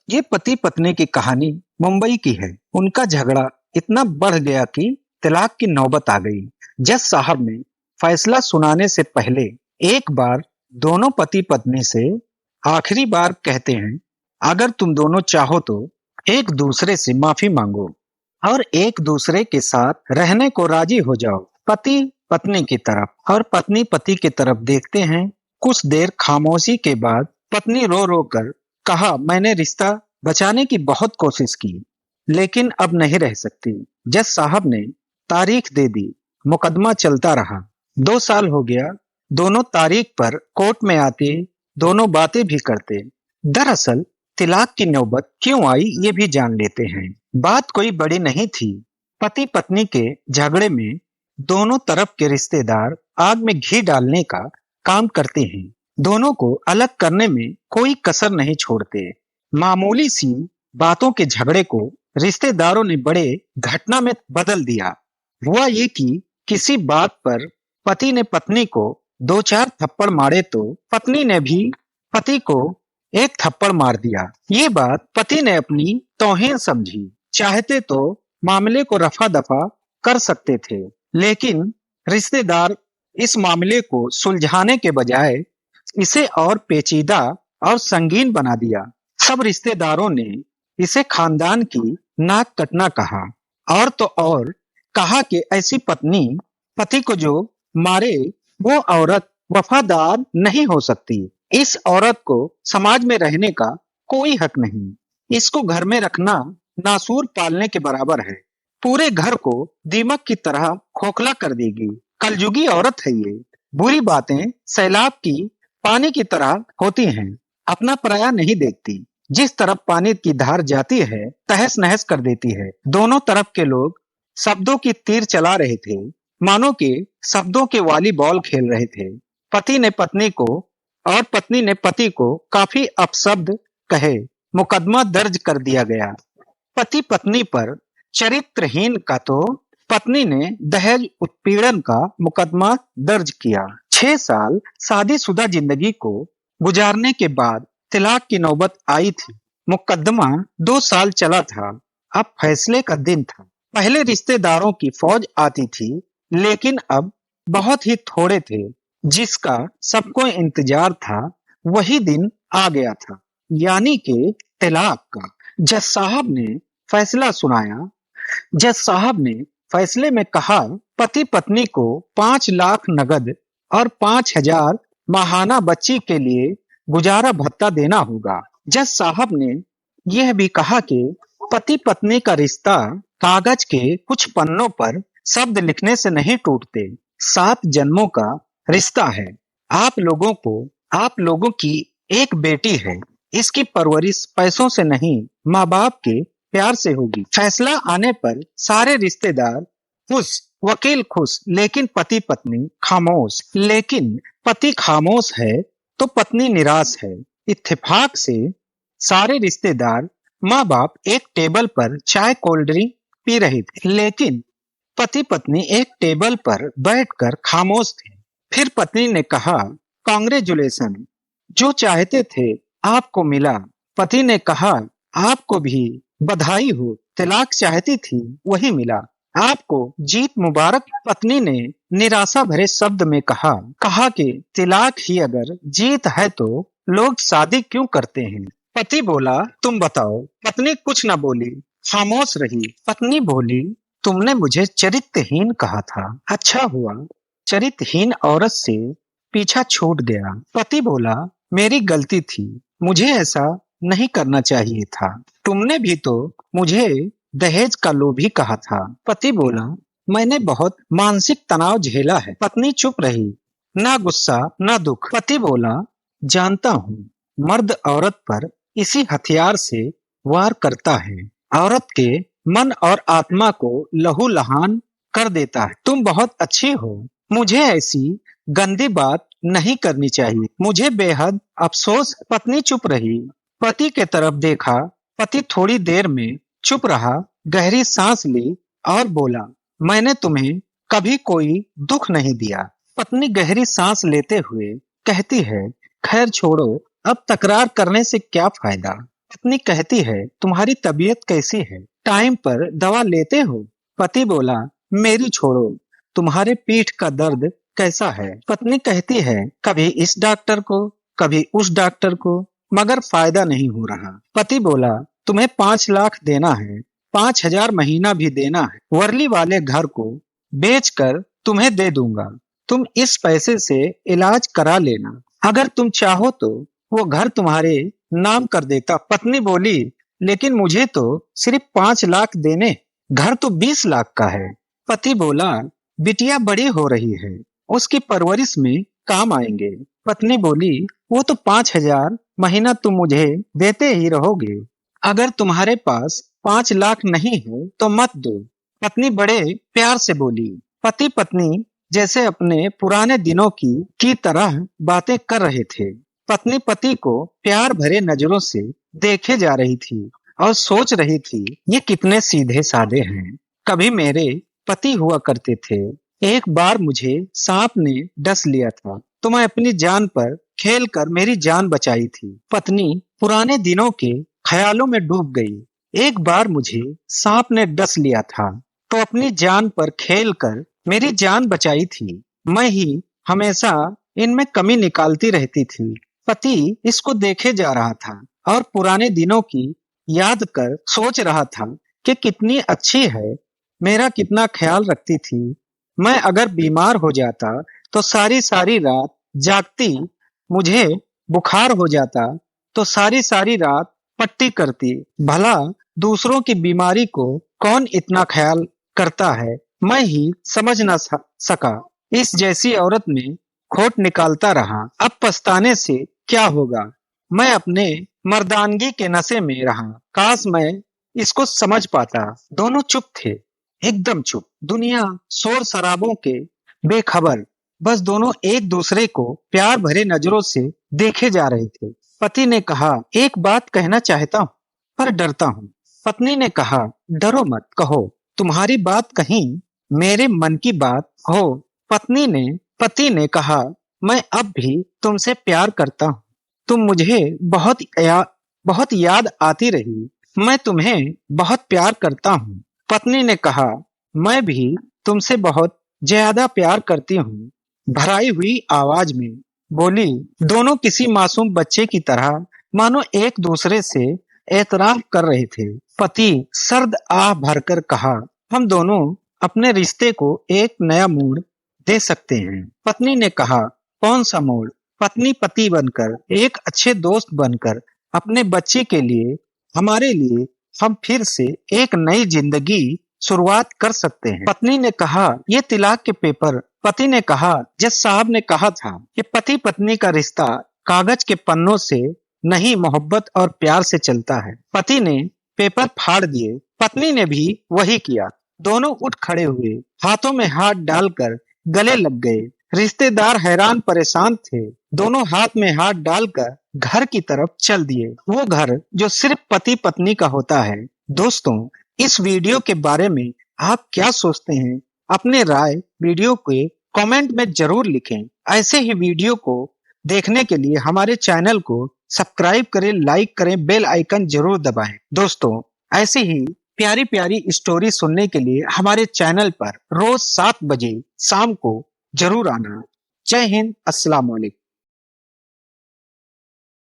ये पति पत्नी की कहानी मुंबई की है। उनका झगड़ा इतना बढ़ गया कि तलाक की नौबत आ गई। जज साहब ने फैसला सुनाने से पहले एक बार दोनों पति पत्नी से आखिरी बार कहते हैं, अगर तुम दोनों चाहो तो एक दूसरे से माफी मांगो और एक दूसरे के साथ रहने को राजी हो जाओ। पति पत्नी की तरफ और पत्नी पति की तरफ देखते हैं। कुछ देर खामोशी के बाद पत्नी रो रो कर कहा, मैंने रिश्ता बचाने की बहुत कोशिश की लेकिन अब नहीं रह सकती। जज साहब ने तारीख दे दी। मुकदमा चलता रहा। 2 साल हो गया। दोनों तारीख पर कोर्ट में आते, दोनों बातें भी करते। दरअसल तलाक की नौबत क्यों आई ये भी जान लेते हैं। बात कोई बड़ी नहीं थी। पति पत्नी के झगड़े में दोनों तरफ के रिश्तेदार आग में घी डालने का काम करते हैं। दोनों को अलग करने में कोई कसर नहीं छोड़ते। मामूली सी बातों के झगड़े को रिश्तेदारों ने बड़े घटना में बदल दिया। हुआ ये कि किसी बात पर पति ने पत्नी को 2-4 थप्पड़ मारे तो पत्नी ने भी पति को एक थप्पड़ मार दिया। ये बात पति ने अपनी तौहीन समझी। चाहते तो मामले को रफा दफा कर सकते थे, लेकिन रिश्तेदार इस मामले को सुलझाने के बजाय इसे और पेचीदा और संगीन बना दिया। सब रिश्तेदारों ने इसे खानदान की नाक कटना कहा। और तो और कहा कि ऐसी पत्नी पति को जो मारे वो औरत वफादार नहीं हो सकती। इस औरत को समाज में रहने का कोई हक नहीं। इसको घर में रखना नासूर पालने के बराबर है। पूरे घर को दीमक की तरह खोखला कर देगी। कलयुगी औरत है ये। बुरी बातें सैलाब की पानी की तरह होती हैं, अपना पराया नहीं देखती। जिस तरफ पानी की धार जाती है तहस नहस कर देती है। दोनों तरफ के लोग शब्दों की तीर चला रहे थे, मानो कि शब्दों के वॉलीबॉल खेल रहे थे। पति ने पत्नी को और पत्नी ने पति को काफी अपशब्द कहे। मुकदमा दर्ज कर दिया गया। पति पत्नी पर चरित्रहीन का तो पत्नी ने दहेज उत्पीड़न का मुकदमा दर्ज किया। 6 साल शादीशुदा जिंदगी को गुजारने के बाद तलाक की नौबत आई थी। मुकदमा 2 साल चला था। अब फैसले का दिन था। पहले रिश्तेदारों की फौज आती थी, लेकिन अब बहुत ही थोड़े थे। जिसका सबको इंतजार था वही दिन आ गया था, यानी कि तलाक का। जज साहब ने फैसला सुनाया। जज साहब ने फैसले में कहा, पति पत्नी को 5 लाख नगद और 5,000 माहाना बच्ची के लिए गुजारा भत्ता देना होगा। जज साहब ने यह भी कहा कि पति पत्नी का रिश्ता कागज के कुछ पन्नों पर शब्द लिखने से नहीं टूटते। 7 जन्मों का रिश्ता है। आप लोगों की एक बेटी है। इसकी परवरिश पैसों से नहीं, माँ बाप के प्यार से होगी। फैसला आने पर सारे रिश्तेदार खुश, वकील खुश, लेकिन पति पत्नी खामोश। लेकिन पति खामोश है तो पत्नी निराश है। इत्तेफाक से सारे रिश्तेदार, माँ बाप एक टेबल पर चाय कोल्ड ड्रिंक पी रहे थे, लेकिन पति पत्नी एक टेबल पर बैठकर खामोश थे। फिर पत्नी ने कहा, कांग्रेचुलेशन, जो चाहते थे आपको मिला। पति ने कहा, आपको भी बधाई हो, तलाक चाहती थी वही मिला, आपको जीत मुबारक। पत्नी ने निराशा भरे शब्द में कहा कि तलाक ही अगर जीत है तो लोग शादी क्यों करते हैं। पति बोला, तुम बताओ। पत्नी कुछ न बोली, खामोश रही। पत्नी बोली, तुमने मुझे चरित्रहीन कहा था। अच्छा हुआ चरित्रहीन औरत से पीछा छूट गया। पति बोला, मेरी गलती थी, मुझे ऐसा नहीं करना चाहिए था। तुमने भी तो मुझे दहेज का लोभी कहा था। पति बोला, मैंने बहुत मानसिक तनाव झेला है। पत्नी चुप रही, ना गुस्सा ना दुख। पति बोला, जानता हूँ, मर्द औरत पर इसी हथियार से वार करता है। औरत के मन और आत्मा को लहू लहान कर देता है। तुम बहुत अच्छी हो, मुझे ऐसी गंदी बात नहीं करनी चाहिए। मुझे बेहद अफसोस। पत्नी चुप रही। पति के तरफ देखा। पति थोड़ी देर में चुप रहा, गहरी सांस ली और बोला, मैंने तुम्हें कभी कोई दुख नहीं दिया। पत्नी गहरी सांस लेते हुए कहती है, खैर छोड़ो, अब तकरार करने से क्या फायदा। पत्नी कहती है, तुम्हारी तबीयत कैसी है? टाइम पर दवा लेते हो? पति बोला, मेरी छोड़ो, तुम्हारे पीठ का दर्द कैसा है? पत्नी कहती है, कभी इस डॉक्टर को, कभी उस डॉक्टर को, मगर फायदा नहीं हो रहा। पति बोला, तुम्हें 5 लाख देना है, 5,000 महीना भी देना है। वर्ली वाले घर को बेचकर तुम्हें दे दूंगा, तुम इस पैसे से इलाज करा लेना। अगर तुम चाहो तो वो घर तुम्हारे नाम कर देता। पत्नी बोली, लेकिन मुझे तो सिर्फ 5 लाख देने, घर तो 20 लाख का है। पति बोला, बिटिया बड़ी हो रही है, उसकी परवरिश में काम आएंगे। पत्नी बोली, वो तो 5,000 महीना तुम मुझे देते ही रहोगे। अगर तुम्हारे पास 5 लाख नहीं है तो मत दो। पत्नी बड़े प्यार से बोली। पति पत्नी जैसे अपने पुराने दिनों की तरह बातें कर रहे थे। पत्नी पति को प्यार भरे नजरों से देखे जा रही थी और सोच रही थी, ये कितने सीधे साधे हैं। कभी मेरे पति हुआ करते थे। एक बार मुझे सांप ने डस लिया था तो मैं अपनी जान पर खेल कर मेरी जान बचाई थी। पत्नी पुराने दिनों के ख्यालों में डूब गई। एक बार मुझे सांप ने डस लिया था तो अपनी जान पर खेल कर मेरी जान बचाई थी। मैं ही हमेशा इनमें कमी निकालती रहती थी। पति इसको देखे जा रहा था और पुराने दिनों की याद कर सोच रहा था कि कितनी अच्छी है, मेरा कितना ख्याल रखती थी। मैं अगर बीमार हो जाता तो सारी सारी रात जागती, मुझे बुखार हो जाता तो सारी सारी रात पट्टी करती। भला दूसरों की बीमारी को कौन इतना ख्याल करता है, मैं ही समझ न सका। इस जैसी औरत में खोट निकालता रहा। अब पछताने से क्या होगा? मैं अपने मर्दानगी के नशे में रहा। काश मैं इसको समझ पाता। दोनों चुप थे, एकदम चुप। दुनिया शोर शराबों के बेखबर। बस दोनों एक दूसरे को प्यार भरे नजरों से देखे जा रहे थे। पति ने कहा, एक बात कहना चाहता हूँ पर डरता हूँ। पत्नी ने कहा, डरो मत, कहो, तुम्हारी बात कहीं मेरे मन की बात हो। पति ने कहा, मैं अब भी तुमसे प्यार करता हूँ। तुम मुझे बहुत याद आती रही। मैं तुम्हें बहुत प्यार करता हूँ। पत्नी ने कहा, मैं भी तुमसे बहुत ज्यादा प्यार करती हूँ। भराई हुई आवाज में बोली। दोनों किसी मासूम बच्चे की तरह मानो एक दूसरे से एतराफ कर रहे थे। पति सर्द आह भरकर कहा, हम दोनों अपने रिश्ते को एक नया मोड़ दे सकते हैं। पत्नी ने कहा, कौन सा मोड़? पत्नी पति बनकर, एक अच्छे दोस्त बनकर, अपने बच्चे के लिए, हमारे लिए हम फिर से एक नई जिंदगी शुरुआत कर सकते हैं। पत्नी ने कहा, ये तिलाक के पेपर। पति ने कहा, जज साहब ने कहा था कि पति पत्नी का रिश्ता कागज के पन्नों से नहीं, मोहब्बत और प्यार से चलता है। पति ने पेपर फाड़ दिए, पत्नी ने भी वही किया। दोनों उठ खड़े हुए, हाथों में हाथ डालकर गले लग गए। रिश्तेदार हैरान परेशान थे। दोनों हाथ में हाथ डालकर घर की तरफ चल दिए, वो घर जो सिर्फ पति पत्नी का होता है। दोस्तों, इस वीडियो के बारे में आप क्या सोचते हैं? अपने राय वीडियो के कमेंट में जरूर लिखें। ऐसे ही वीडियो को देखने के लिए हमारे चैनल को सब्सक्राइब करें, लाइक करें, बेल आइकन जरूर दबाएं। दोस्तों, ऐसी ही प्यारी प्यारी स्टोरी सुनने के लिए हमारे चैनल पर रोज 7 बजे शाम को जरूर आना। जय हिंद, अस्सलाम वालेकुम।